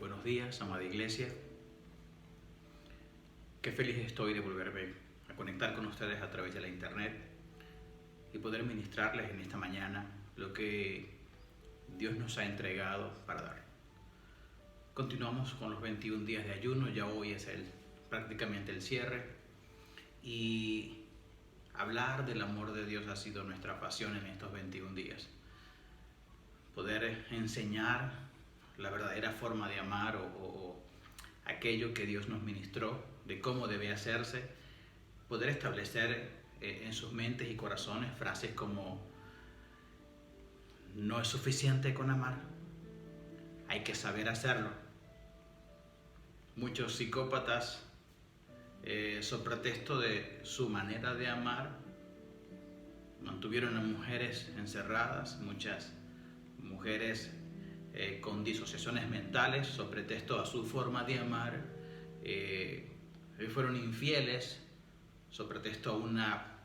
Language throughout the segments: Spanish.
Buenos días, amada iglesia. Qué feliz estoy de volverme a conectar con ustedes a través de la internet y poder ministrarles en esta mañana lo que Dios nos ha entregado para dar. Continuamos con los 21 días de ayuno, ya hoy es prácticamente el cierre, y hablar del amor de Dios ha sido nuestra pasión en estos 21 días. Poder enseñar la verdadera forma de amar o aquello que Dios nos ministró, de cómo debe hacerse, poder establecer en sus mentes y corazones frases como: no es suficiente con amar, hay que saber hacerlo. Muchos psicópatas, sobre pretexto de su manera de amar, mantuvieron a mujeres encerradas, muchas mujeres con disociaciones mentales, sobre pretexto a su forma de amar, fueron infieles, sobre pretexto a una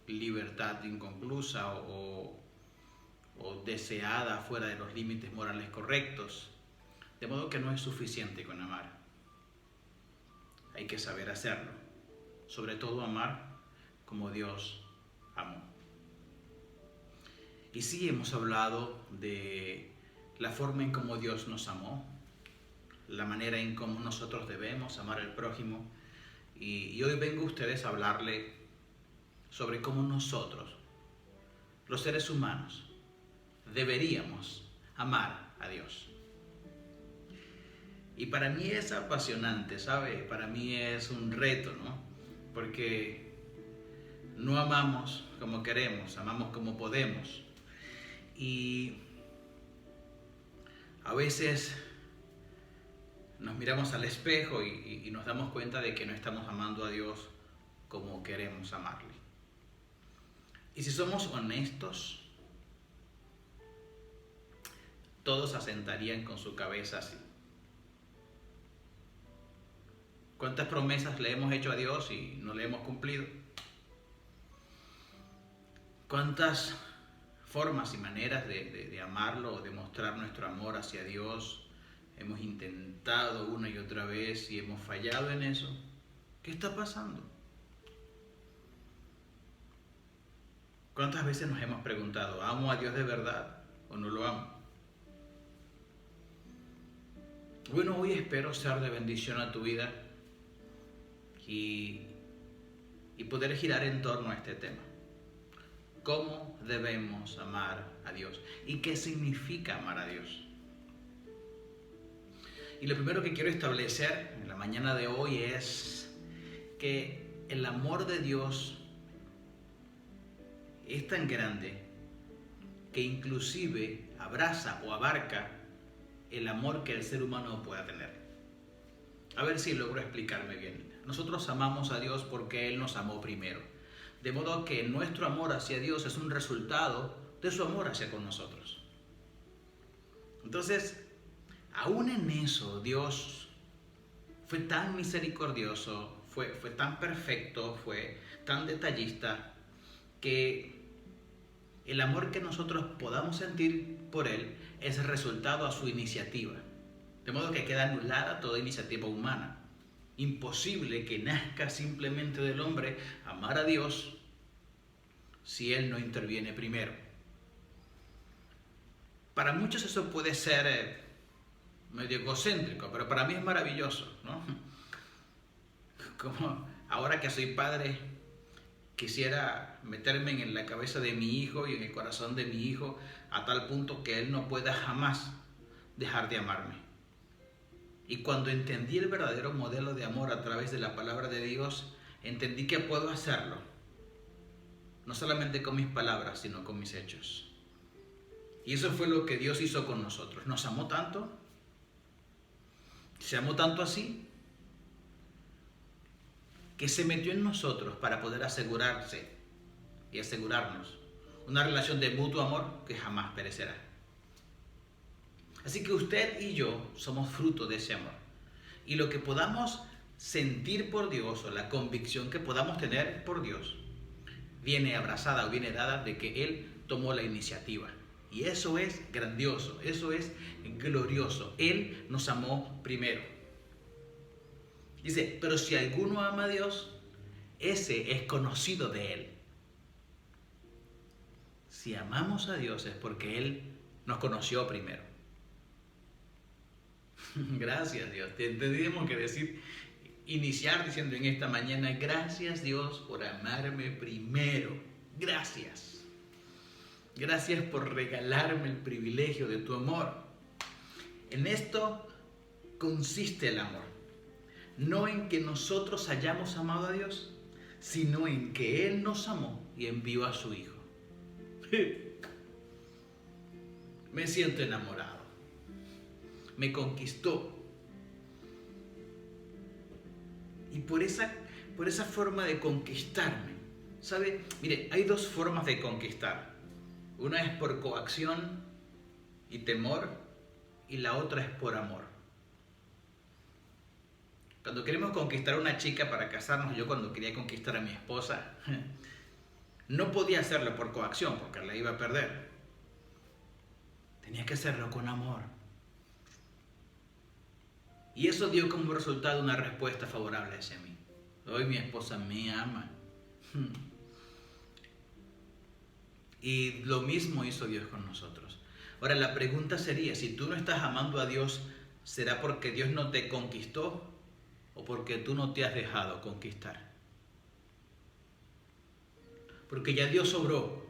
libertad inconclusa o deseada fuera de los límites morales correctos. De modo que no es suficiente con amar, hay que saber hacerlo, sobre todo amar como Dios amó. Y sí, hemos hablado de la forma en cómo Dios nos amó, la manera en cómo nosotros debemos amar al prójimo, y hoy vengo a ustedes a hablarle sobre cómo nosotros, los seres humanos, deberíamos amar a Dios. Y para mí es apasionante, ¿sabe? Para mí es un reto, ¿no? Porque no amamos como queremos, amamos como podemos. Y a veces nos miramos al espejo y nos damos cuenta de que no estamos amando a Dios como queremos amarle. Y si somos honestos, todos asentarían con su cabeza así. ¿Cuántas promesas le hemos hecho a Dios y no le hemos cumplido? ¿Cuántas formas y maneras de amarlo o de mostrar nuestro amor hacia Dios hemos intentado una y otra vez y hemos fallado en eso? ¿Qué está pasando? ¿Cuántas veces nos hemos preguntado: ¿amo a Dios de verdad o no lo amo? Bueno, hoy espero ser de bendición a tu vida y poder girar en torno a este tema. ¿Cómo debemos amar a Dios? ¿Y qué significa amar a Dios? Y lo primero que quiero establecer en la mañana de hoy es que el amor de Dios es tan grande que inclusive abraza o abarca el amor que el ser humano pueda tener. A ver si logro explicarme bien. Nosotros amamos a Dios porque Él nos amó primero. De modo que nuestro amor hacia Dios es un resultado de su amor hacia con nosotros. Entonces, aún en eso, Dios fue tan misericordioso, fue tan perfecto, fue tan detallista, que el amor que nosotros podamos sentir por Él es resultado a su iniciativa. De modo que queda anulada toda iniciativa humana. Imposible que nazca simplemente del hombre amar a Dios si Él no interviene primero. Para muchos eso puede ser medio egocéntrico, pero para mí es maravilloso, ¿no? Como ahora que soy padre, quisiera meterme en la cabeza de mi hijo y en el corazón de mi hijo a tal punto que él no pueda jamás dejar de amarme. Y cuando entendí el verdadero modelo de amor a través de la palabra de Dios, entendí que puedo hacerlo, no solamente con mis palabras, sino con mis hechos. Y eso fue lo que Dios hizo con nosotros. Nos amó tanto, se amó tanto así, que se metió en nosotros para poder asegurarse y asegurarnos una relación de mutuo amor que jamás perecerá. Así que usted y yo somos fruto de ese amor. Y lo que podamos sentir por Dios o la convicción que podamos tener por Dios viene abrazada o viene dada de que Él tomó la iniciativa Y eso es grandioso, eso es glorioso. Él nos amó primero. Dice, pero si alguno ama a Dios, ese es conocido de Él. Si amamos a Dios es porque Él nos conoció primero. Gracias Dios. Tendríamos que iniciar diciendo en esta mañana, gracias Dios por amarme primero. Gracias. Gracias por regalarme el privilegio de tu amor. En esto consiste el amor. No en que nosotros hayamos amado a Dios, sino en que Él nos amó y envió a su Hijo. Me siento enamorado. Me conquistó. Y por esa forma de conquistarme, ¿sabe? Mire, hay dos formas de conquistar. Una es por coacción y temor, y la otra es por amor. Cuando queremos conquistar a una chica para casarnos, yo cuando quería conquistar a mi esposa, no podía hacerlo por coacción porque la iba a perder. Tenía que hacerlo con amor. Y eso dio como resultado una respuesta favorable hacia mí. Hoy mi esposa me ama. Y lo mismo hizo Dios con nosotros. Ahora la pregunta sería, si tú no estás amando a Dios, ¿será porque Dios no te conquistó o porque tú no te has dejado conquistar? Porque ya Dios obró,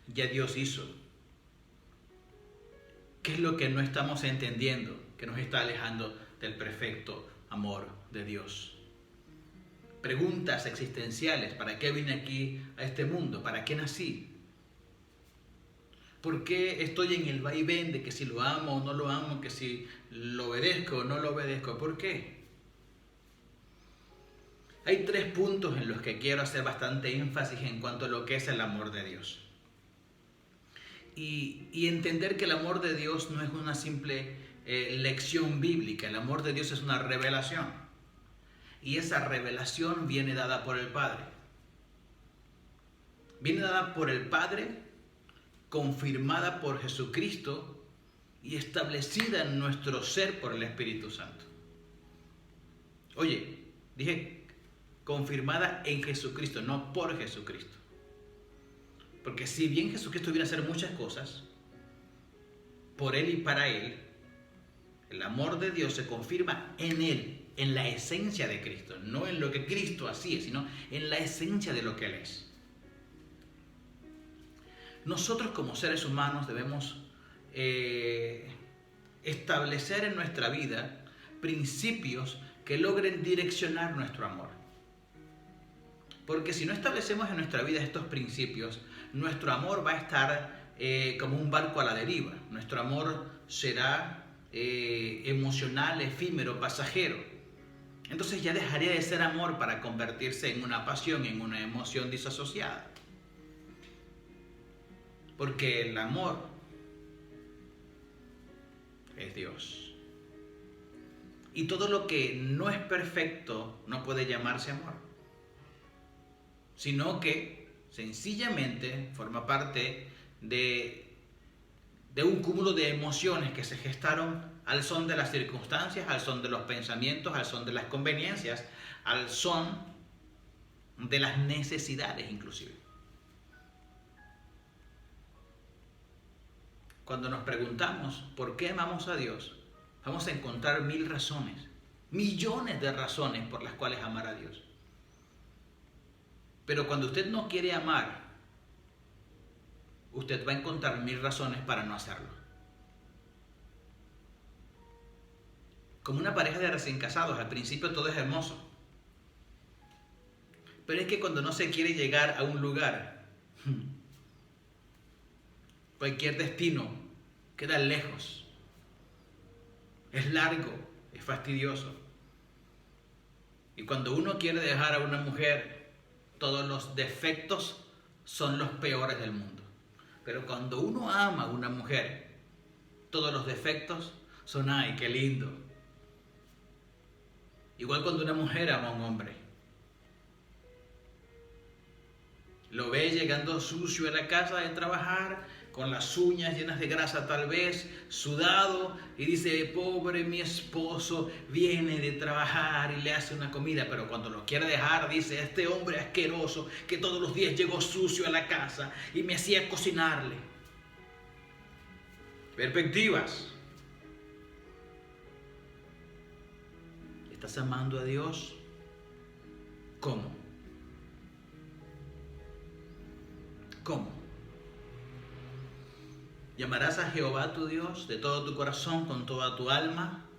ya Dios hizo. ¿Qué es lo que no estamos entendiendo que nos está alejando del perfecto amor de Dios? Preguntas existenciales. ¿Para qué vine aquí a este mundo? ¿Para qué nací? ¿Por qué estoy en el vaivén de que si lo amo o no lo amo, que si lo obedezco o no lo obedezco? ¿Por qué? Hay 3 puntos en los que quiero hacer bastante énfasis en cuanto a lo que es el amor de Dios. Y entender que el amor de Dios no es una simple lección bíblica. El amor de Dios es una revelación. Y esa revelación viene dada por el Padre. Viene dada por el Padre, confirmada por Jesucristo y establecida en nuestro ser por el Espíritu Santo. Oye, dije confirmada en Jesucristo, no por Jesucristo. Porque si bien Jesucristo viene a hacer muchas cosas, por Él y para Él, el amor de Dios se confirma en Él, en la esencia de Cristo, no en lo que Cristo hacía, sino en la esencia de lo que Él es. Nosotros como seres humanos debemos establecer en nuestra vida principios que logren direccionar nuestro amor. Porque si no establecemos en nuestra vida estos principios, nuestro amor va a estar como un barco a la deriva. Nuestro amor será emocional, efímero, pasajero. Entonces ya dejaría de ser amor para convertirse en una pasión, en una emoción disasociada. Porque el amor es Dios. Y todo lo que no es perfecto no puede llamarse amor. Sino que sencillamente forma parte de un cúmulo de emociones que se gestaron al son de las circunstancias, al son de los pensamientos, al son de las conveniencias, al son de las necesidades inclusive. Cuando nos preguntamos por qué amamos a Dios, vamos a encontrar 1000 razones, millones de razones por las cuales amar a Dios. Pero cuando usted no quiere amar, usted va a encontrar 1000 razones para no hacerlo. Como una pareja de recién casados, al principio todo es hermoso. Pero es que cuando no se quiere llegar a un lugar, cualquier destino queda lejos, es largo, es fastidioso. Y cuando uno quiere dejar a una mujer, todos los defectos son los peores del mundo. Pero cuando uno ama a una mujer, todos los defectos son ¡ay, qué lindo! Igual cuando una mujer ama a un hombre. Lo ve llegando sucio a la casa de trabajar, con las uñas llenas de grasa tal vez, sudado, y dice, pobre mi esposo, viene de trabajar y le hace una comida, pero cuando lo quiere dejar dice, este hombre asqueroso que todos los días llegó sucio a la casa y me hacía cocinarle. Perspectivas. ¿Estás amando a Dios? ¿Cómo? ¿Cómo? Llamarás a Jehová tu Dios de todo tu corazón, con toda tu alma,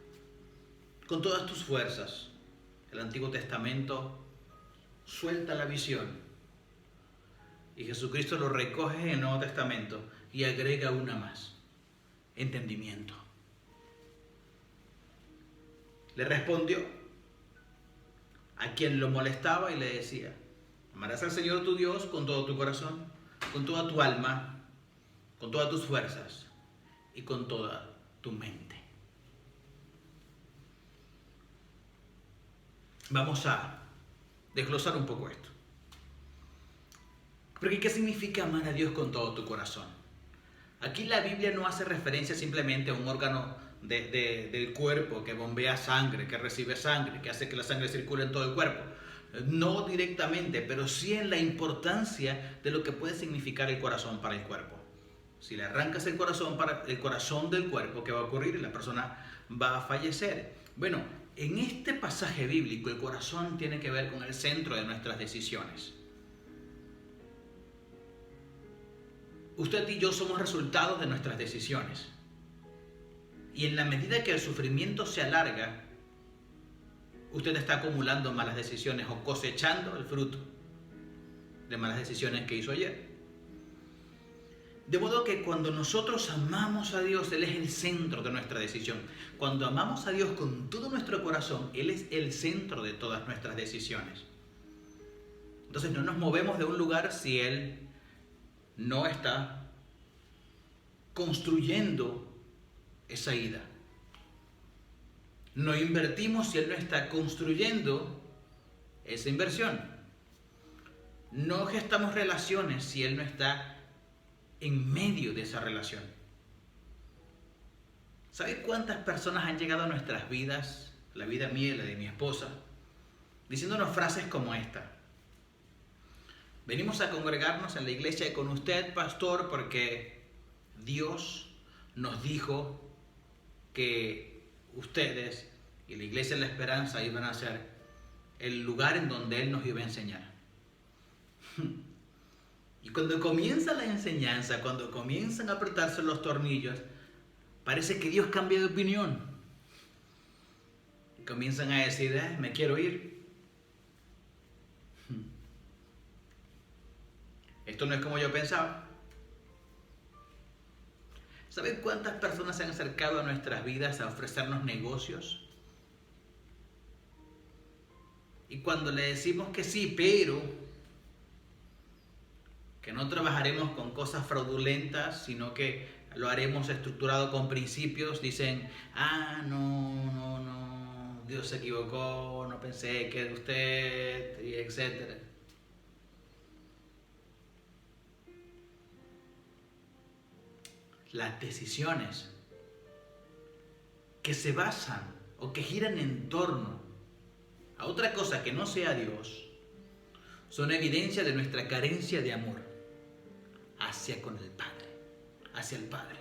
con todas tus fuerzas. El Antiguo Testamento suelta la visión y Jesucristo lo recoge en el Nuevo Testamento y agrega una más: entendimiento. Le respondió a quien lo molestaba y le decía: amarás al Señor tu Dios con todo tu corazón, con toda tu alma, con todas tus fuerzas y con toda tu mente. Vamos a desglosar un poco esto. Porque ¿qué significa amar a Dios con todo tu corazón? Aquí la Biblia no hace referencia simplemente a un órgano del cuerpo que bombea sangre, que recibe sangre, que hace que la sangre circule en todo el cuerpo. No directamente, pero sí en la importancia de lo que puede significar el corazón para el cuerpo. Si le arrancas el corazón del cuerpo, ¿qué va a ocurrir? La persona va a fallecer. Bueno, en este pasaje bíblico el corazón tiene que ver con el centro de nuestras decisiones. Usted y yo somos resultados de nuestras decisiones. Y en la medida que el sufrimiento se alarga, usted está acumulando malas decisiones o cosechando el fruto de malas decisiones que hizo ayer. De modo que cuando nosotros amamos a Dios, Él es el centro de nuestra decisión. Cuando amamos a Dios con todo nuestro corazón, Él es el centro de todas nuestras decisiones. Entonces no nos movemos de un lugar si Él no está construyendo esa ida. No invertimos si Él no está construyendo esa inversión. No gestamos relaciones si Él no está en medio de esa relación. ¿Sabe cuántas personas han llegado a nuestras vidas, la vida mía y la de mi esposa, diciéndonos frases como esta? Venimos a congregarnos en la iglesia con usted, pastor, porque Dios nos dijo que ustedes y la iglesia de la esperanza iban a ser el lugar en donde Él nos iba a enseñar. Y cuando comienza la enseñanza, cuando comienzan a apretarse los tornillos, parece que Dios cambia de opinión. Y comienzan a decir, me quiero ir. Esto no es como yo pensaba. ¿Saben cuántas personas se han acercado a nuestras vidas a ofrecernos negocios? Y cuando le decimos que sí, pero que no trabajaremos con cosas fraudulentas, sino que lo haremos estructurado con principios, dicen, no, Dios se equivocó, no pensé que era usted, y etcétera. Las decisiones que se basan o que giran en torno a otra cosa que no sea Dios son evidencia de nuestra carencia de amor hacia el Padre.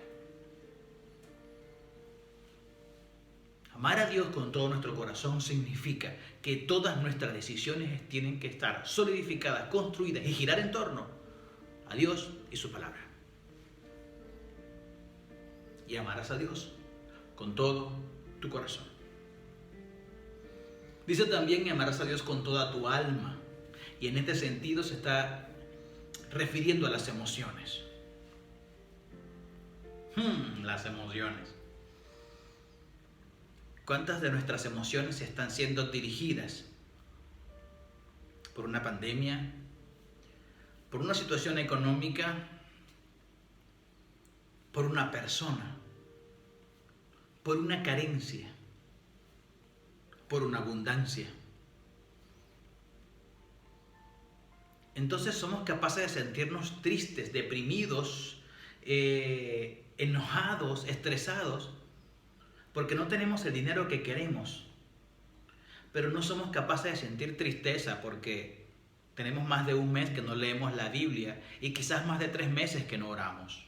Amar a Dios con todo nuestro corazón significa que todas nuestras decisiones tienen que estar solidificadas, construidas y girar en torno a Dios y su palabra. Y amarás a Dios con todo tu corazón. Dice también que amarás a Dios con toda tu alma. Y en este sentido se está refiriendo a las emociones. Las emociones. ¿Cuántas de nuestras emociones están siendo dirigidas por una pandemia, por una situación económica, por una persona, por una carencia, por una abundancia? Entonces somos capaces de sentirnos tristes, deprimidos, enojados, estresados, porque no tenemos el dinero que queremos. Pero no somos capaces de sentir tristeza porque tenemos más de un mes que no leemos la Biblia y quizás más de 3 meses que no oramos.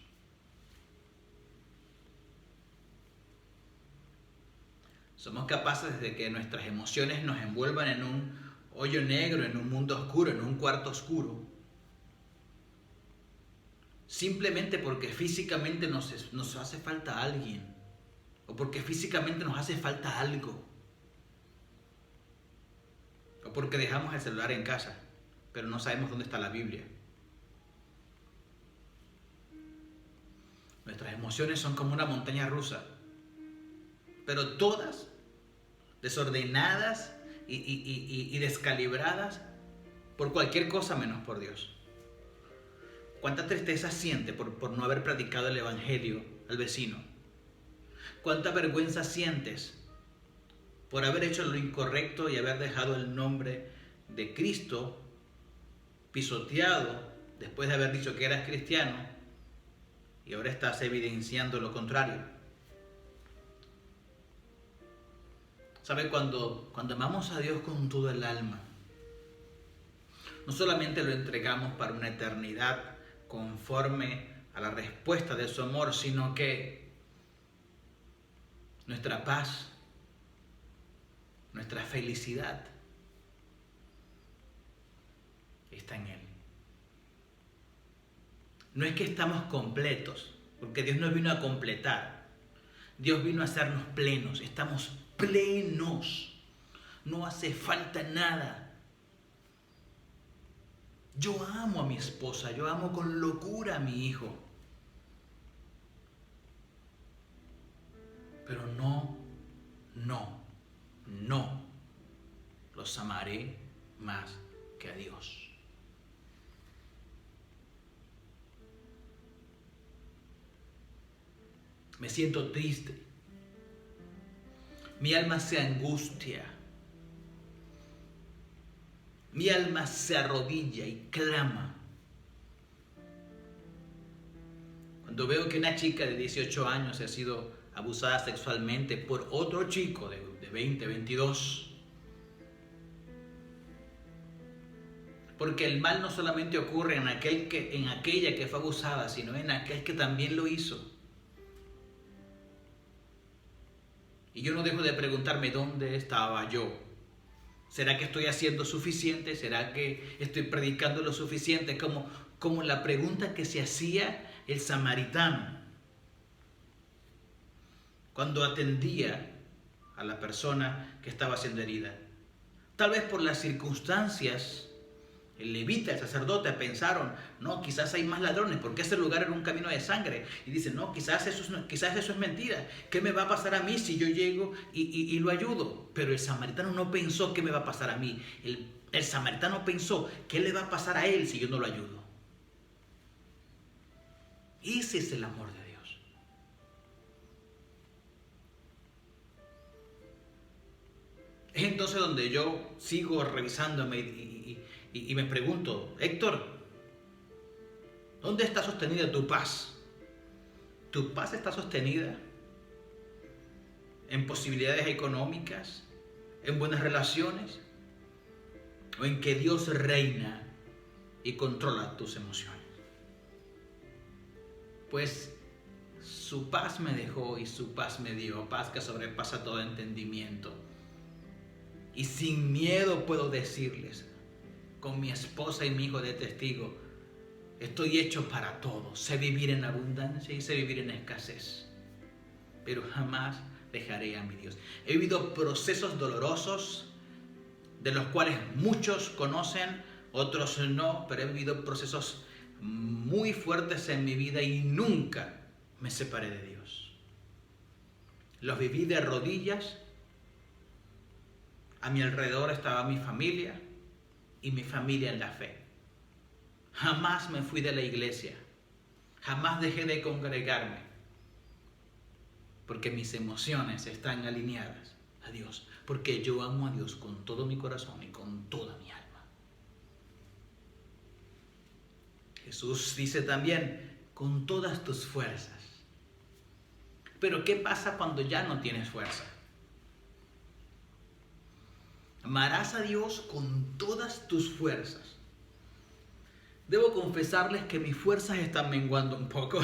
Somos capaces de que nuestras emociones nos envuelvan en un hoyo negro, en un mundo oscuro, en un cuarto oscuro, simplemente porque físicamente nos hace falta alguien o porque físicamente nos hace falta algo o porque dejamos el celular en casa pero no sabemos dónde está la Biblia. Nuestras emociones son como una montaña rusa, pero todas desordenadas y descalibradas por cualquier cosa menos por Dios. ¿Cuánta tristeza siente por no haber predicado el Evangelio al vecino? ¿Cuánta vergüenza sientes por haber hecho lo incorrecto y haber dejado el nombre de Cristo pisoteado después de haber dicho que eras cristiano y ahora estás evidenciando lo contrario? ¿Sabe? Cuando amamos a Dios con todo el alma, no solamente lo entregamos para una eternidad conforme a la respuesta de su amor, sino que nuestra paz, nuestra felicidad está en Él. No es que estamos completos, porque Dios nos vino a completar. Dios vino a hacernos plenos. Estamos plenos. No hace falta nada. Yo amo a mi esposa, yo amo con locura a mi hijo. Pero no los amaré más que a Dios. Me siento triste. Mi alma se angustia. Mi alma se arrodilla y clama. Cuando veo que una chica de 18 años ha sido abusada sexualmente por otro chico de 20, 22. Porque el mal no solamente ocurre en aquella que fue abusada, sino en aquel que también lo hizo. Y yo no dejo de preguntarme dónde estaba yo. ¿Será que estoy haciendo suficiente? ¿Será que estoy predicando lo suficiente? Como la pregunta que se hacía el samaritano cuando atendía a la persona que estaba siendo herida. Tal vez por las circunstancias, el levita, el sacerdote pensaron, no, quizás hay más ladrones, porque ese lugar era un camino de sangre. Y dicen, no, quizás eso es mentira. ¿Qué me va a pasar a mí si yo llego y lo ayudo? Pero el samaritano no pensó qué me va a pasar a mí. El samaritano pensó, ¿qué le va a pasar a él si yo no lo ayudo? Ese es el amor de Dios. Es entonces donde yo sigo revisándome y me pregunto, Héctor, ¿dónde está sostenida tu paz? ¿Tu paz está sostenida en posibilidades económicas, en buenas relaciones, o en que Dios reina y controla tus emociones? Pues su paz me dejó y su paz me dio, paz que sobrepasa todo entendimiento. Y sin miedo puedo decirles, con mi esposa y mi hijo de testigo, estoy hecho para todo. Sé vivir en abundancia y sé vivir en escasez, pero jamás dejaré a mi Dios. He vivido procesos dolorosos, de los cuales muchos conocen, otros no, pero he vivido procesos muy fuertes en mi vida y nunca me separé de Dios. Los viví de rodillas. A mi alrededor estaba mi familia y mi familia en la fe. Jamás me fui de la iglesia. Jamás dejé de congregarme. Porque mis emociones están alineadas a Dios. Porque yo amo a Dios con todo mi corazón y con toda mi alma. Jesús dice también con todas tus fuerzas. Pero ¿qué pasa cuando ya no tienes fuerza? Amarás a Dios con todas tus fuerzas. Debo confesarles que mis fuerzas están menguando un poco.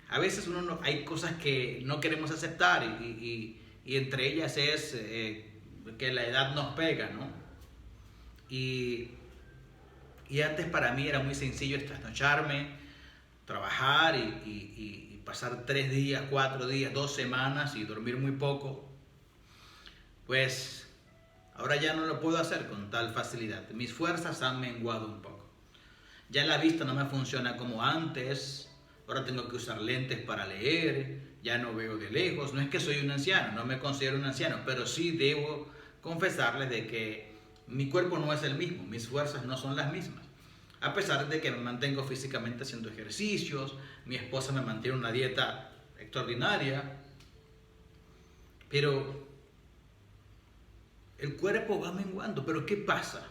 A veces hay cosas que no queremos aceptar y entre ellas es que la edad nos pega, ¿no? Y antes para mí era muy sencillo trasnocharme, trabajar y pasar 3 días, 4 días, 2 semanas y dormir muy poco. Pues ahora ya no lo puedo hacer con tal facilidad. Mis fuerzas han menguado un poco. Ya la vista no me funciona como antes. Ahora tengo que usar lentes para leer. Ya no veo de lejos. No es que soy un anciano, no me considero un anciano, pero sí debo confesarles de que mi cuerpo no es el mismo, mis fuerzas no son las mismas. A pesar de que me mantengo físicamente haciendo ejercicios, mi esposa me mantiene una dieta extraordinaria, pero el cuerpo va menguando. ¿Pero qué pasa?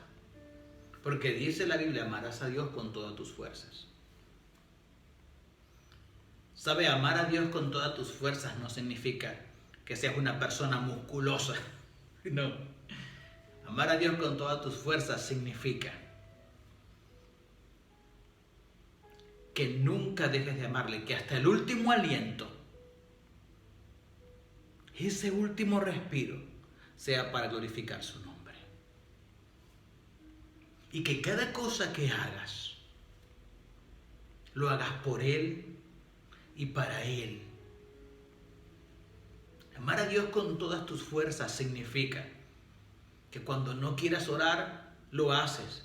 Porque dice la Biblia, amarás a Dios con todas tus fuerzas. ¿Sabe? Amar a Dios con todas tus fuerzas no significa que seas una persona musculosa. No. Amar a Dios con todas tus fuerzas significa que nunca dejes de amarle, que hasta el último aliento, ese último respiro, sea para glorificar su nombre. Y que cada cosa que hagas, lo hagas por Él y para Él. Amar a Dios con todas tus fuerzas significa que cuando no quieras orar, lo haces,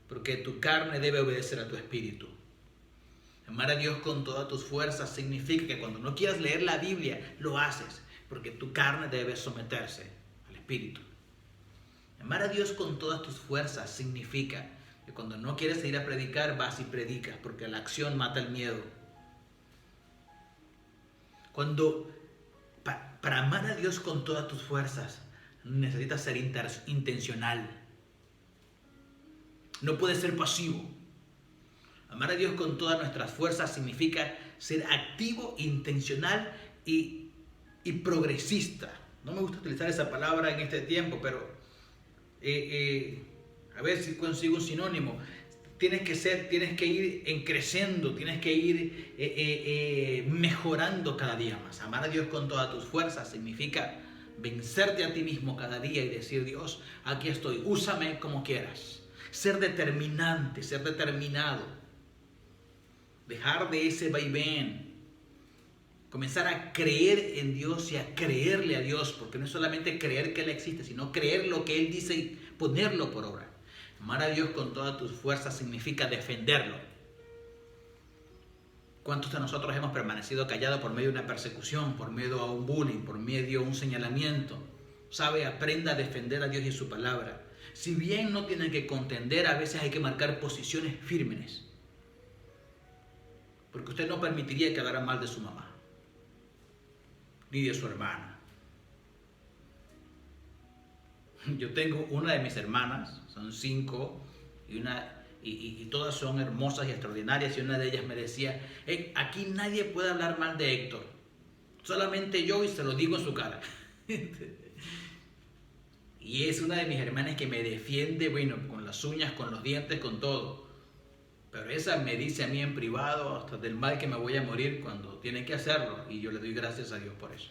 porque tu carne debe obedecer a tu espíritu. Amar a Dios con todas tus fuerzas significa que cuando no quieras leer la Biblia, lo haces, porque tu carne debe someterse al espíritu. Amar a Dios con todas tus fuerzas significa que cuando no quieres ir a predicar, vas y predicas, porque la acción mata el miedo. Para amar a Dios con todas tus fuerzas, necesitas ser intencional. No puedes ser pasivo. Amar a Dios con todas nuestras fuerzas significa ser activo, intencional y progresista. No me gusta utilizar esa palabra en este tiempo, pero a ver si consigo un sinónimo. Tienes que ir creciendo, tienes que ir mejorando cada día más. Amar a Dios con todas tus fuerzas significa vencerte a ti mismo cada día y decir, Dios, aquí estoy, úsame como quieras. Ser determinante, ser determinado. Dejar de ese vaivén. Comenzar a creer en Dios y a creerle a Dios, porque no es solamente creer que Él existe, sino creer lo que Él dice y ponerlo por obra. Amar a Dios con todas tus fuerzas significa defenderlo. ¿Cuántos de nosotros hemos permanecido callados por medio de una persecución, por medio de un bullying, por medio de un señalamiento? ¿Sabe? Aprenda a defender a Dios y su palabra. Si bien no tienen que contender, a veces hay que marcar posiciones firmes. Porque usted no permitiría que hablara mal de su mamá, ni de su hermana. Yo tengo una de mis hermanas, son 5, y todas son hermosas y extraordinarias, y una de ellas me decía, aquí nadie puede hablar mal de Héctor, solamente yo, y se lo digo en su cara. Y es una de mis hermanas que me defiende, bueno, con las uñas, con los dientes, con todo. Pero esa me dice a mí en privado hasta del mal que me voy a morir cuando tiene que hacerlo, y yo le doy gracias a Dios por eso.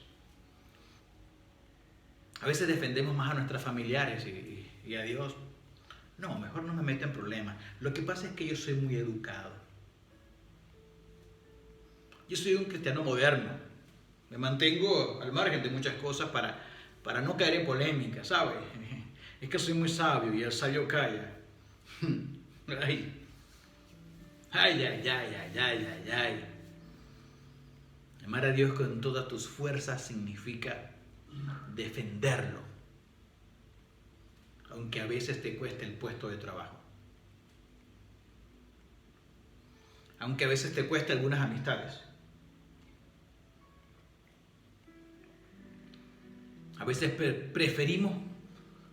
A veces defendemos más a nuestros familiares y a Dios. No, mejor no me meto en problemas. Lo que pasa es que yo soy muy educado. Yo soy un cristiano moderno. Me mantengo al margen de muchas cosas para no caer en polémica, ¿sabes? Es que soy muy sabio y el sabio calla. Ay. Ay, ay, ay, ay, ay, ay, ay. Amar a Dios con todas tus fuerzas significa defenderlo, aunque a veces te cueste el puesto de trabajo, aunque a veces te cueste algunas amistades, a veces preferimos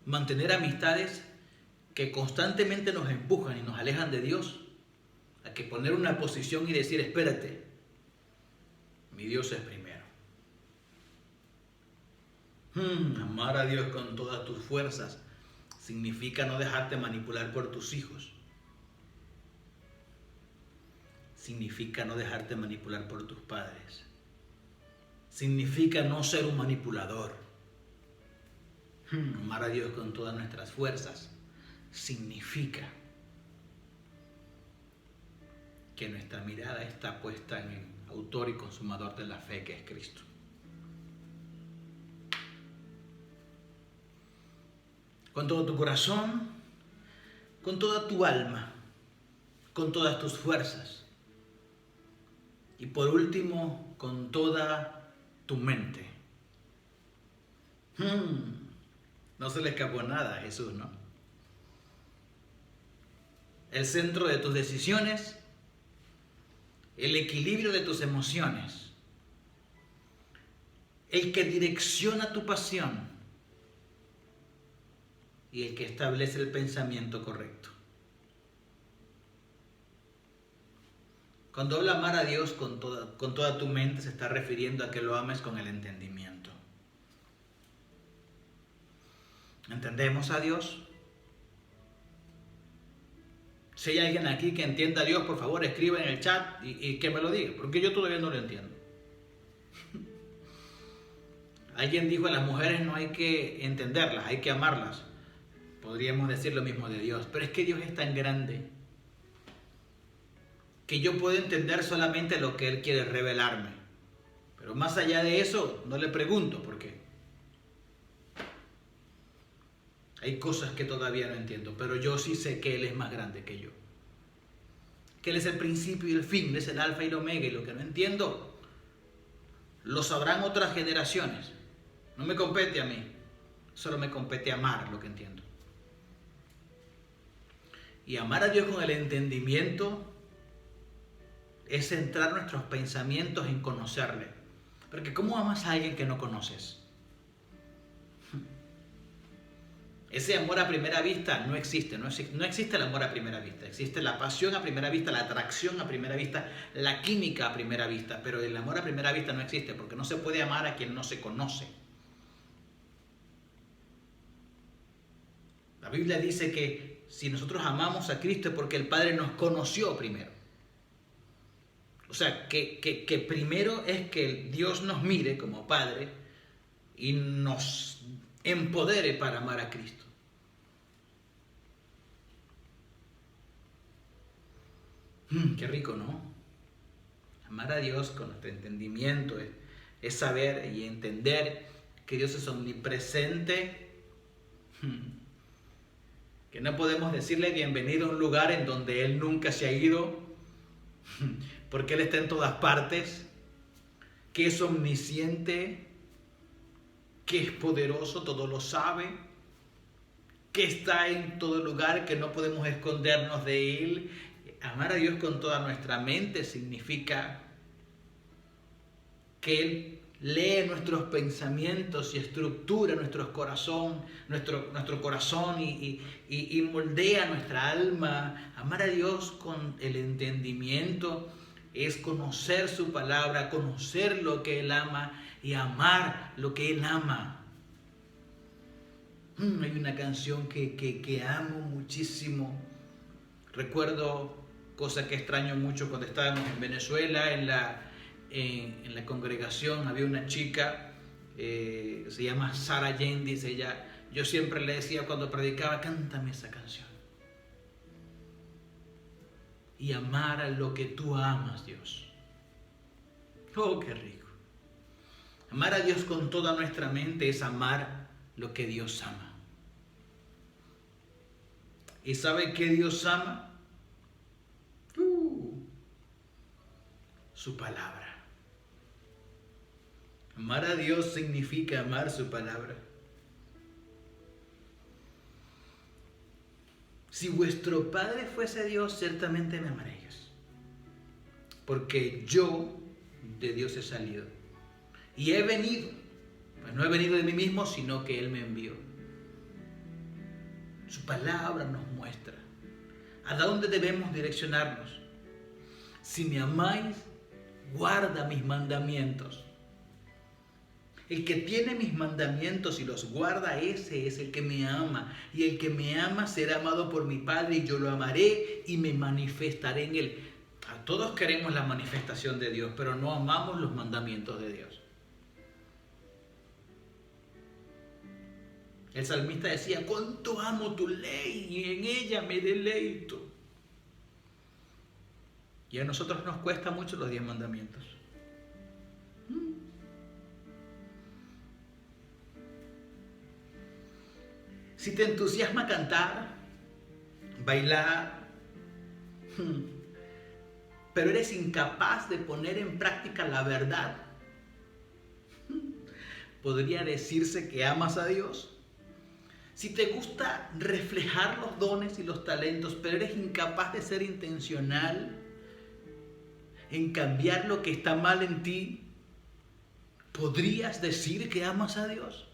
mantener amistades que constantemente nos empujan y nos alejan de Dios, a que poner una posición y decir, espérate, mi Dios es primero. Amar a Dios con todas tus fuerzas significa no dejarte manipular por tus hijos. Significa no dejarte manipular por tus padres. Significa no ser un manipulador. Amar a Dios con todas nuestras fuerzas significa que nuestra mirada está puesta en el autor y consumador de la fe, que es Cristo. Con todo tu corazón, con toda tu alma, con todas tus fuerzas. Y por último, con toda tu mente. No se le escapó nada a Jesús, ¿no? El centro de tus decisiones, el equilibrio de tus emociones, el que direcciona tu pasión y el que establece el pensamiento correcto. Cuando habla amar a Dios con toda tu mente, se está refiriendo a que lo ames con el entendimiento. ¿Entendemos a Dios? Si hay alguien aquí que entienda a Dios, por favor escriba en el chat y que me lo diga, porque yo todavía no lo entiendo. Alguien dijo, a las mujeres no hay que entenderlas, hay que amarlas. Podríamos decir lo mismo de Dios, pero es que Dios es tan grande que yo puedo entender solamente lo que Él quiere revelarme. Pero más allá de eso, no le pregunto por qué. Hay cosas que todavía no entiendo, pero yo sí sé que Él es más grande que yo. Que Él es el principio y el fin, Él es el alfa y el omega, y lo que no entiendo lo sabrán otras generaciones. No me compete a mí, solo me compete amar lo que entiendo. Y amar a Dios con el entendimiento es centrar nuestros pensamientos en conocerle. Porque ¿cómo amas a alguien que no conoces? Ese amor a primera vista no existe. No existe el amor a primera vista. Existe la pasión a primera vista, la atracción a primera vista, la química a primera vista. Pero el amor a primera vista no existe, porque no se puede amar a quien no se conoce. La Biblia dice que si nosotros amamos a Cristo es porque el Padre nos conoció primero. O sea, que primero es que Dios nos mire como Padre y nos empodere para amar a Cristo. Qué rico, ¿no? Amar a Dios con nuestro entendimiento es saber y entender que Dios es omnipresente, que no podemos decirle bienvenido a un lugar en donde Él nunca se ha ido, porque Él está en todas partes, que es omnisciente, que es poderoso, todo lo sabe, que está en todo lugar, que no podemos escondernos de Él. Amar a Dios con toda nuestra mente significa que Él lee nuestros pensamientos y estructura nuestro corazón y moldea nuestra alma. Amar a Dios con el entendimiento es conocer su palabra, conocer lo que Él ama y amar lo que Él ama. Hay una canción que amo muchísimo. Recuerdo, cosa que extraño mucho, cuando estábamos en Venezuela, en la congregación había una chica, se llama Sara Yendis. Yo siempre le decía cuando predicaba, cántame esa canción. Y amar a lo que tú amas, Dios. Oh, qué rico. Amar a Dios con toda nuestra mente es amar lo que Dios ama. ¿Y sabe qué Dios ama? Su palabra. Amar a Dios significa amar su palabra. Si vuestro Padre fuese Dios, ciertamente me amaréis, porque yo de Dios he salido y he venido, pues no he venido de mí mismo, sino que Él me envió. Su palabra nos muestra a dónde debemos direccionarnos. Si me amáis, guarda mis mandamientos. El que tiene mis mandamientos y los guarda, ese es el que me ama. Y el que me ama será amado por mi Padre, y yo lo amaré y me manifestaré en él. A todos queremos la manifestación de Dios, pero no amamos los mandamientos de Dios. El salmista decía: cuánto amo tu ley y en ella me deleito. Y a nosotros nos cuesta mucho los 10 mandamientos. Si te entusiasma cantar, bailar, pero eres incapaz de poner en práctica la verdad, ¿podría decirse que amas a Dios? Si te gusta reflejar los dones y los talentos, pero eres incapaz de ser intencional en cambiar lo que está mal en ti, ¿podrías decir que amas a Dios?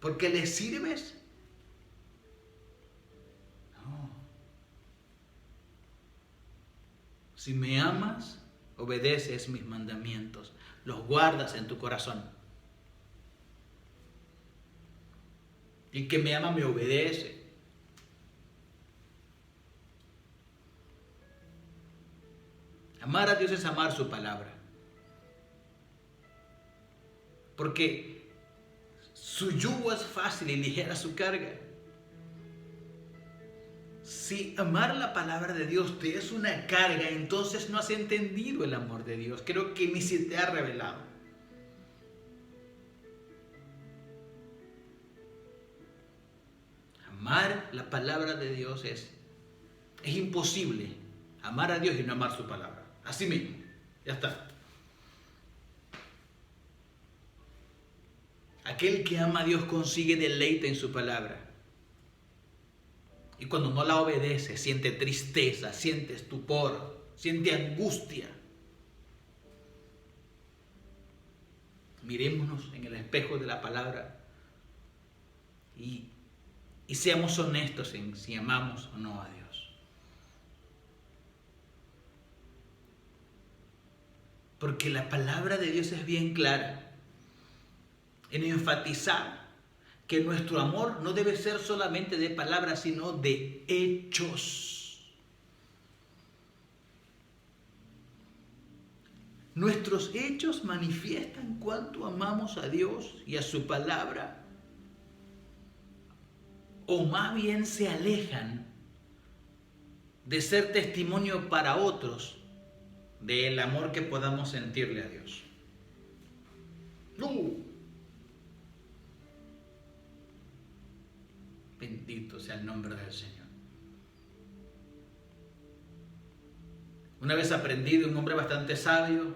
¿Porque le sirves? No. Si me amas, obedeces mis mandamientos, los guardas en tu corazón. El que me ama me obedece. Amar a Dios es amar su palabra. Porque su yugo es fácil y ligera su carga. Si amar la palabra de Dios te es una carga, entonces no has entendido el amor de Dios. Creo que ni se te ha revelado. Amar la palabra de Dios es imposible amar a Dios y no amar su palabra. Así mismo, ya está. Aquel que ama a Dios consigue deleite en su palabra. Y cuando no la obedece, siente tristeza, siente estupor, siente angustia. Mirémonos en el espejo de la palabra y seamos honestos en si amamos o no a Dios. Porque la palabra de Dios es bien clara en enfatizar que nuestro amor no debe ser solamente de palabras, sino de hechos. Nuestros hechos manifiestan cuánto amamos a Dios y a su palabra, o más bien se alejan de ser testimonio para otros del amor que podamos sentirle a Dios. ¡No! Bendito sea el nombre del Señor. Una vez aprendí de un hombre bastante sabio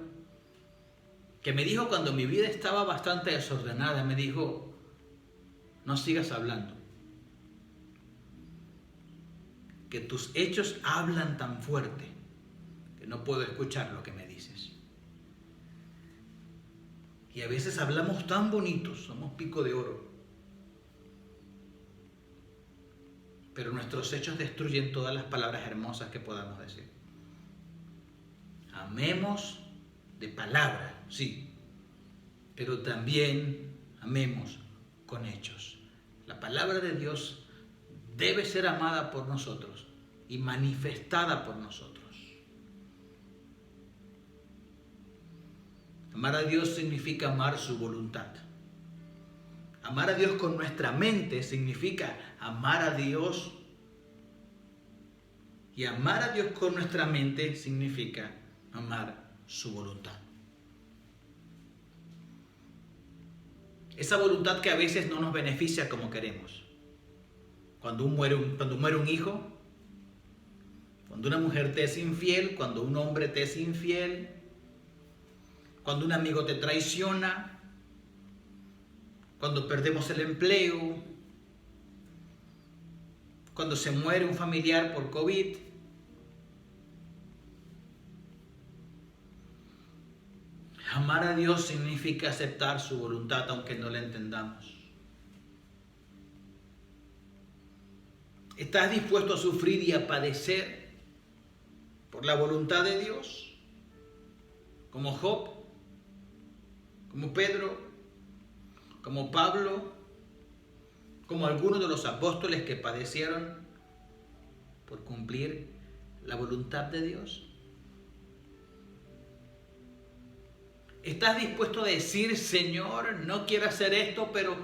que me dijo cuando mi vida estaba bastante desordenada, me dijo: no sigas hablando, que tus hechos hablan tan fuerte que no puedo escuchar lo que me dices. Y a veces hablamos tan bonitos, somos pico de oro, pero nuestros hechos destruyen todas las palabras hermosas que podamos decir. Amemos de palabra, sí, pero también amemos con hechos. La palabra de Dios debe ser amada por nosotros y manifestada por nosotros. Amar a Dios significa amar su voluntad. Amar a Dios con nuestra mente significa amar a Dios. Y amar a Dios con nuestra mente significa amar su voluntad. Esa voluntad que a veces no nos beneficia como queremos. Cuando muere un hijo, cuando una mujer te es infiel, cuando un hombre te es infiel, cuando un amigo te traiciona, cuando perdemos el empleo, cuando se muere un familiar por COVID. Amar a Dios significa aceptar su voluntad aunque no la entendamos. ¿Estás dispuesto a sufrir y a padecer por la voluntad de Dios? Como Job, como Pedro, como Pablo, como algunos de los apóstoles que padecieron por cumplir la voluntad de Dios. ¿Estás dispuesto a decir, Señor, no quiero hacer esto, pero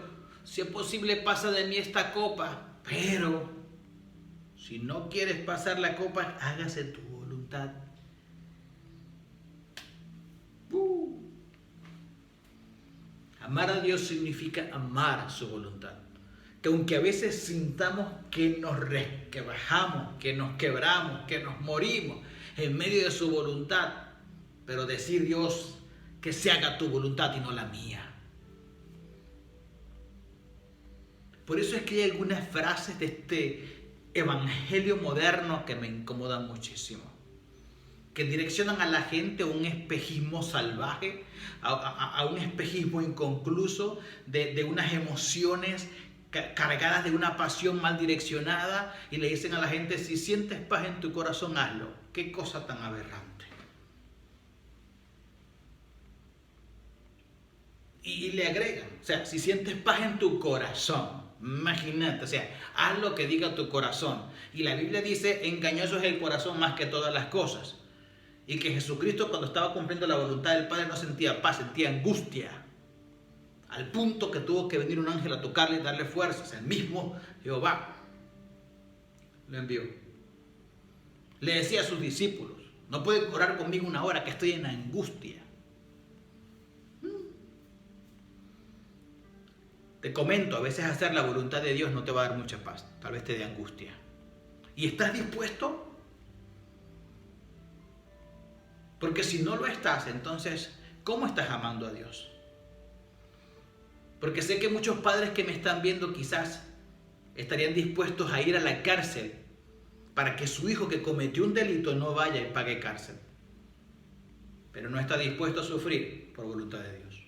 si es posible pasa de mí esta copa? Pero si no quieres pasar la copa, hágase tu voluntad. Amar a Dios significa amar su voluntad. Que aunque a veces sintamos que nos resquebrajamos, que nos quebramos, que nos morimos en medio de su voluntad, pero decir, Dios, que se haga tu voluntad y no la mía. Por eso es que hay algunas frases de este evangelio moderno que me incomodan muchísimo, que direccionan a la gente a un espejismo salvaje, a un espejismo inconcluso de unas emociones cargadas de una pasión mal direccionada, y le dicen a la gente, si sientes paz en tu corazón, hazlo. Qué cosa tan aberrante. Y le agregan, o sea, si sientes paz en tu corazón, imagínate, o sea, haz lo que diga tu corazón. Y la Biblia dice, engañoso es el corazón más que todas las cosas. Y que Jesucristo, cuando estaba cumpliendo la voluntad del Padre, no sentía paz, sentía angustia. Al punto que tuvo que venir un ángel a tocarle y darle fuerzas. El mismo Jehová lo envió. Le decía a sus discípulos, no pueden orar conmigo una hora que estoy en angustia. Te comento, a veces hacer la voluntad de Dios no te va a dar mucha paz, tal vez te dé angustia. ¿Y estás dispuesto? Porque si no lo estás, entonces, ¿cómo estás amando a Dios? Porque sé que muchos padres que me están viendo quizás estarían dispuestos a ir a la cárcel para que su hijo que cometió un delito no vaya y pague cárcel. Pero no está dispuesto a sufrir por voluntad de Dios.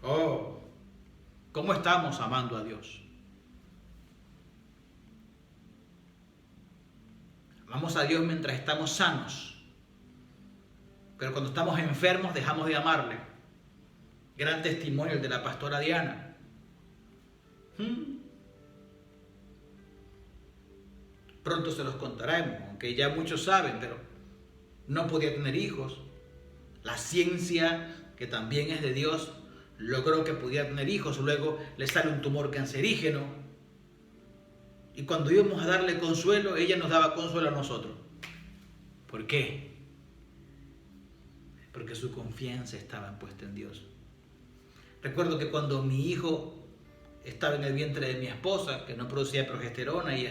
Oh, ¿cómo estamos amando a Dios? Amamos a Dios mientras estamos sanos. Pero cuando estamos enfermos dejamos de amarle. Gran testimonio el de la pastora Diana. Pronto se los contaremos, aunque ya muchos saben, pero no podía tener hijos. La ciencia, que también es de Dios, logró que pudiera tener hijos. Luego le sale un tumor cancerígeno. Y cuando íbamos a darle consuelo, ella nos daba consuelo a nosotros. ¿Por qué? Porque su confianza estaba puesta en Dios. Recuerdo que cuando mi hijo estaba en el vientre de mi esposa, que no producía progesterona y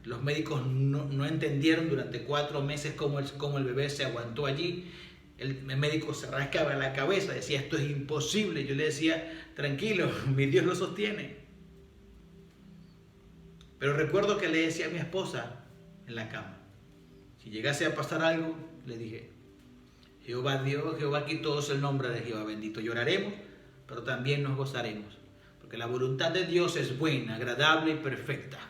los médicos no entendieron durante 4 meses cómo el bebé se aguantó allí. El médico se rascaba la cabeza, decía, esto es imposible. Yo le decía, tranquilo, mi Dios lo sostiene. Pero recuerdo que le decía a mi esposa en la cama, si llegase a pasar algo, le dije, Jehová Dios, Jehová quitó el nombre de Jehová bendito. Lloraremos, pero también nos gozaremos, porque la voluntad de Dios es buena, agradable y perfecta.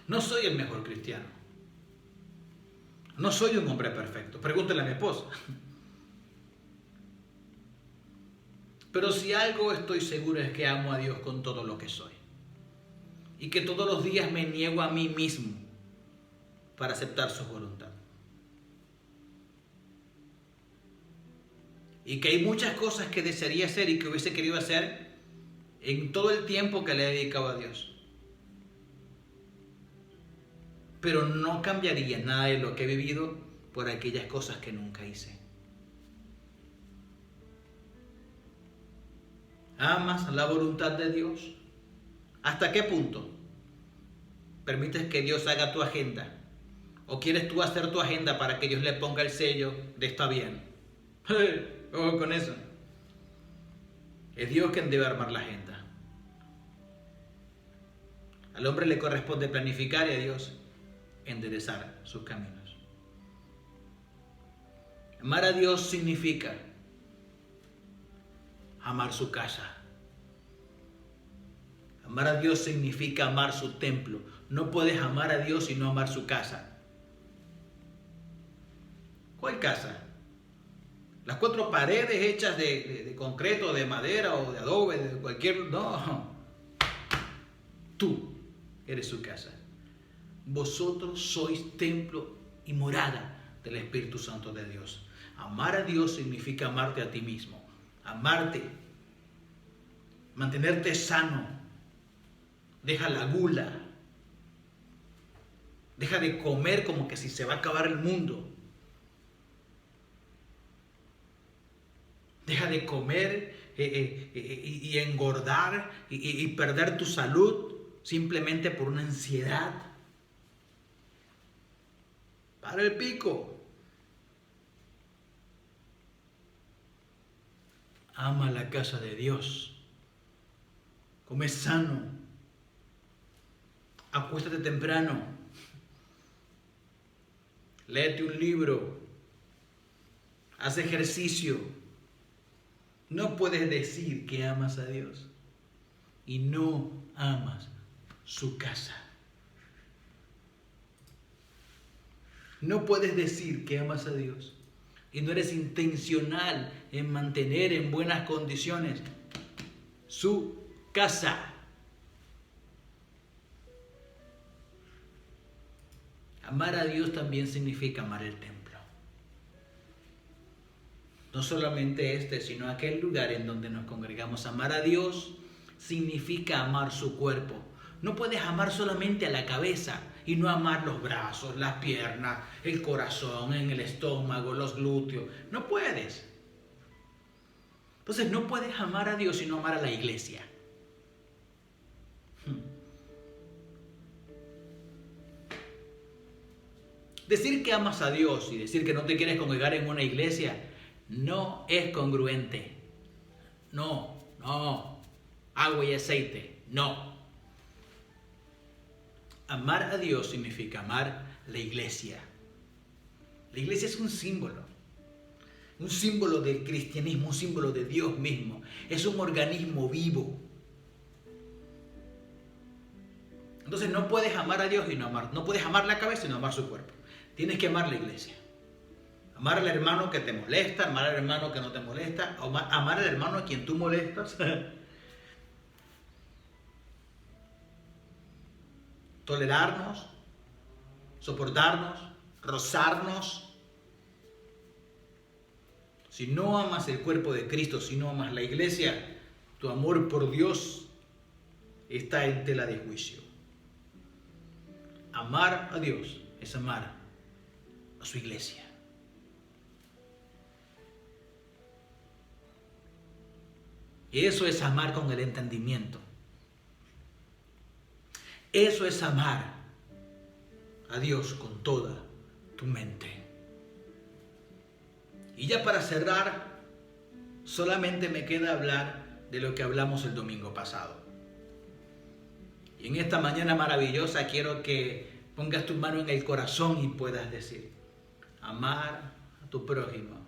No soy el mejor cristiano. No soy un hombre perfecto. Pregúntale a mi esposa. Pero si algo estoy seguro es que amo a Dios con todo lo que soy. Y que todos los días me niego a mí mismo para aceptar su voluntad. Y que hay muchas cosas que desearía hacer y que hubiese querido hacer en todo el tiempo que le he dedicado a Dios. Pero no cambiaría nada de lo que he vivido por aquellas cosas que nunca hice. ¿Amas la voluntad de Dios? ¿Hasta qué punto permites que Dios haga tu agenda? ¿O quieres tú hacer tu agenda para que Dios le ponga el sello de está bien? Ojo con eso. Es Dios quien debe armar la agenda. Al hombre le corresponde planificar y a Dios enderezar sus caminos. Amar a Dios significa amar su casa. Amar a Dios significa amar su templo. No puedes amar a Dios y no amar su casa. ¿Cuál casa? Las 4 paredes hechas de concreto, de madera o de adobe, de cualquier... No. Tú eres su casa. Vosotros sois templo y morada del Espíritu Santo de Dios. Amar a Dios significa amarte a ti mismo. Amarte. Mantenerte sano. Deja la gula. Deja de comer como que si se va a acabar el mundo. Deja de comer y engordar y perder tu salud simplemente por una ansiedad. Para el pico. Ama la casa de Dios. Come sano. Acuéstate temprano. Léete un libro. Haz ejercicio. No puedes decir que amas a Dios y no amas su casa. No puedes decir que amas a Dios y no eres intencional en mantener en buenas condiciones su casa. Amar a Dios también significa amar el templo. No solamente sino aquel lugar en donde nos congregamos. Amar a Dios significa amar su cuerpo. No puedes amar solamente a la cabeza y no amar los brazos, las piernas, el corazón, el estómago, los glúteos. No puedes. Entonces no puedes amar a Dios y no amar a la iglesia. Decir que amas a Dios y decir que no te quieres congregar en una iglesia no es congruente. No. Agua y aceite. No. Amar a Dios significa amar la iglesia. La iglesia es un símbolo. Un símbolo del cristianismo, un símbolo de Dios mismo. Es un organismo vivo. Entonces no puedes amar a Dios y no amar. No puedes amar la cabeza y no amar su cuerpo. Tienes que amar la iglesia. Amar al hermano que te molesta, amar al hermano que no te molesta, amar al hermano a quien tú molestas. Tolerarnos, soportarnos, rozarnos. Si no amas el cuerpo de Cristo, si no amas la iglesia, tu amor por Dios está en tela de juicio. Amar a Dios es amar a su iglesia. Y eso es amar con el entendimiento. Eso es amar a Dios con toda tu mente. Y ya para cerrar, solamente me queda hablar de lo que hablamos el domingo pasado. Y en esta mañana maravillosa quiero que pongas tu mano en el corazón y puedas decir: amar a tu prójimo,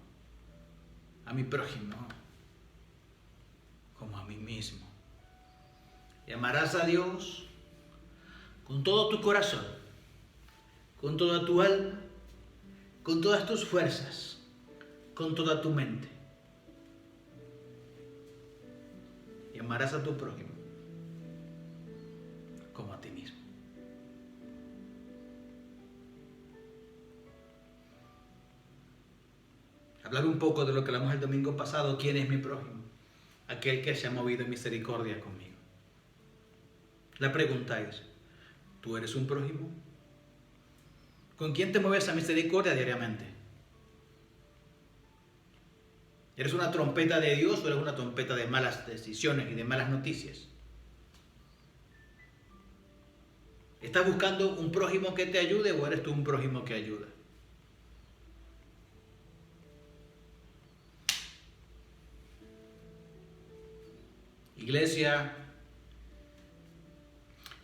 a mi prójimo, como a mí mismo. Y amarás a Dios con todo tu corazón, con toda tu alma, con todas tus fuerzas, con toda tu mente. Y amarás a tu prójimo como a ti mismo. Hablar un poco de lo que hablamos el domingo pasado. ¿Quién es mi prójimo? Aquel que se ha movido en misericordia conmigo. La pregunta es: ¿tú eres un prójimo? ¿Con quién te mueves a misericordia diariamente? ¿Eres una trompeta de Dios o eres una trompeta de malas decisiones y de malas noticias? ¿Estás buscando un prójimo que te ayude o eres tú un prójimo que ayuda? Iglesia,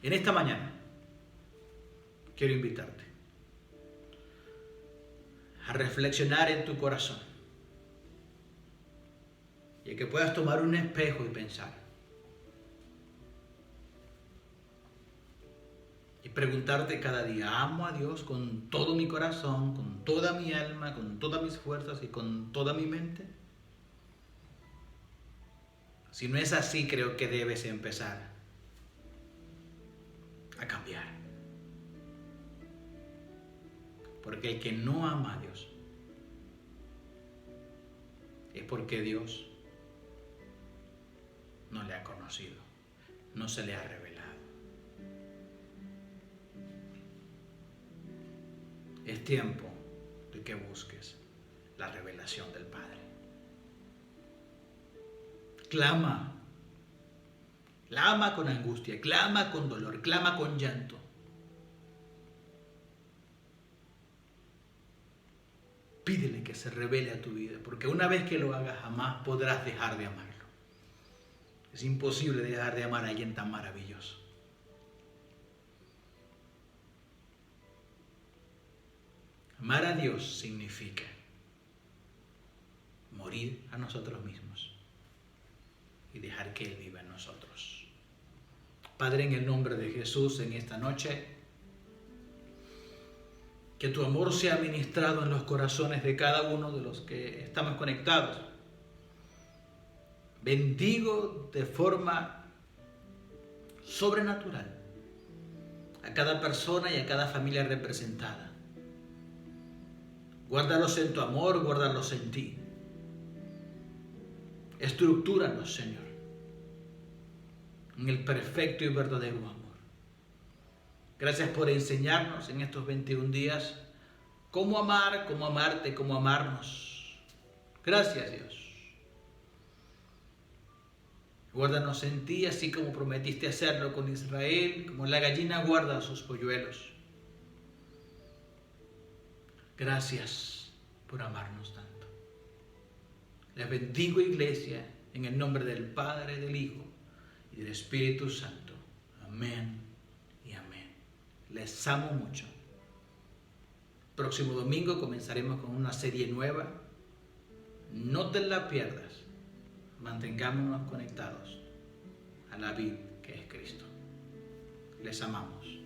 en esta mañana quiero invitarte a reflexionar en tu corazón y a que puedas tomar un espejo y pensar: preguntarte cada día, ¿amo a Dios con todo mi corazón, con toda mi alma, con todas mis fuerzas y con toda mi mente? Si no es así, creo que debes empezar a cambiar. Porque el que no ama a Dios es porque Dios no le ha conocido, no se le ha revelado. Es tiempo de que busques la revelación del Padre. Clama con angustia, clama con dolor, clama con llanto. Pídele que se revele a tu vida, porque una vez que lo hagas jamás podrás dejar de amarlo. Es imposible dejar de amar a alguien tan maravilloso. Amar a Dios significa morir a nosotros mismos y dejar que Él viva en nosotros. Padre, en el nombre de Jesús, en esta noche, que tu amor sea ministrado en los corazones de cada uno de los que estamos conectados. Bendigo de forma sobrenatural a cada persona y a cada familia representada. Guárdalos en tu amor, guárdalos en ti. Estructúranos, Señor, en el perfecto y verdadero amor. Gracias por enseñarnos en estos 21 días cómo amar, cómo amarte, cómo amarnos. Gracias, Dios. Guárdanos en ti, así como prometiste hacerlo con Israel, como la gallina guarda a sus polluelos. Gracias por amarnos tanto. Les bendigo, iglesia, en el nombre del Padre, del Hijo y del Espíritu Santo. Amén y amén. Les amo mucho. Próximo domingo comenzaremos con una serie nueva. No te la pierdas. Mantengámonos conectados a la vid que es Cristo. Les amamos.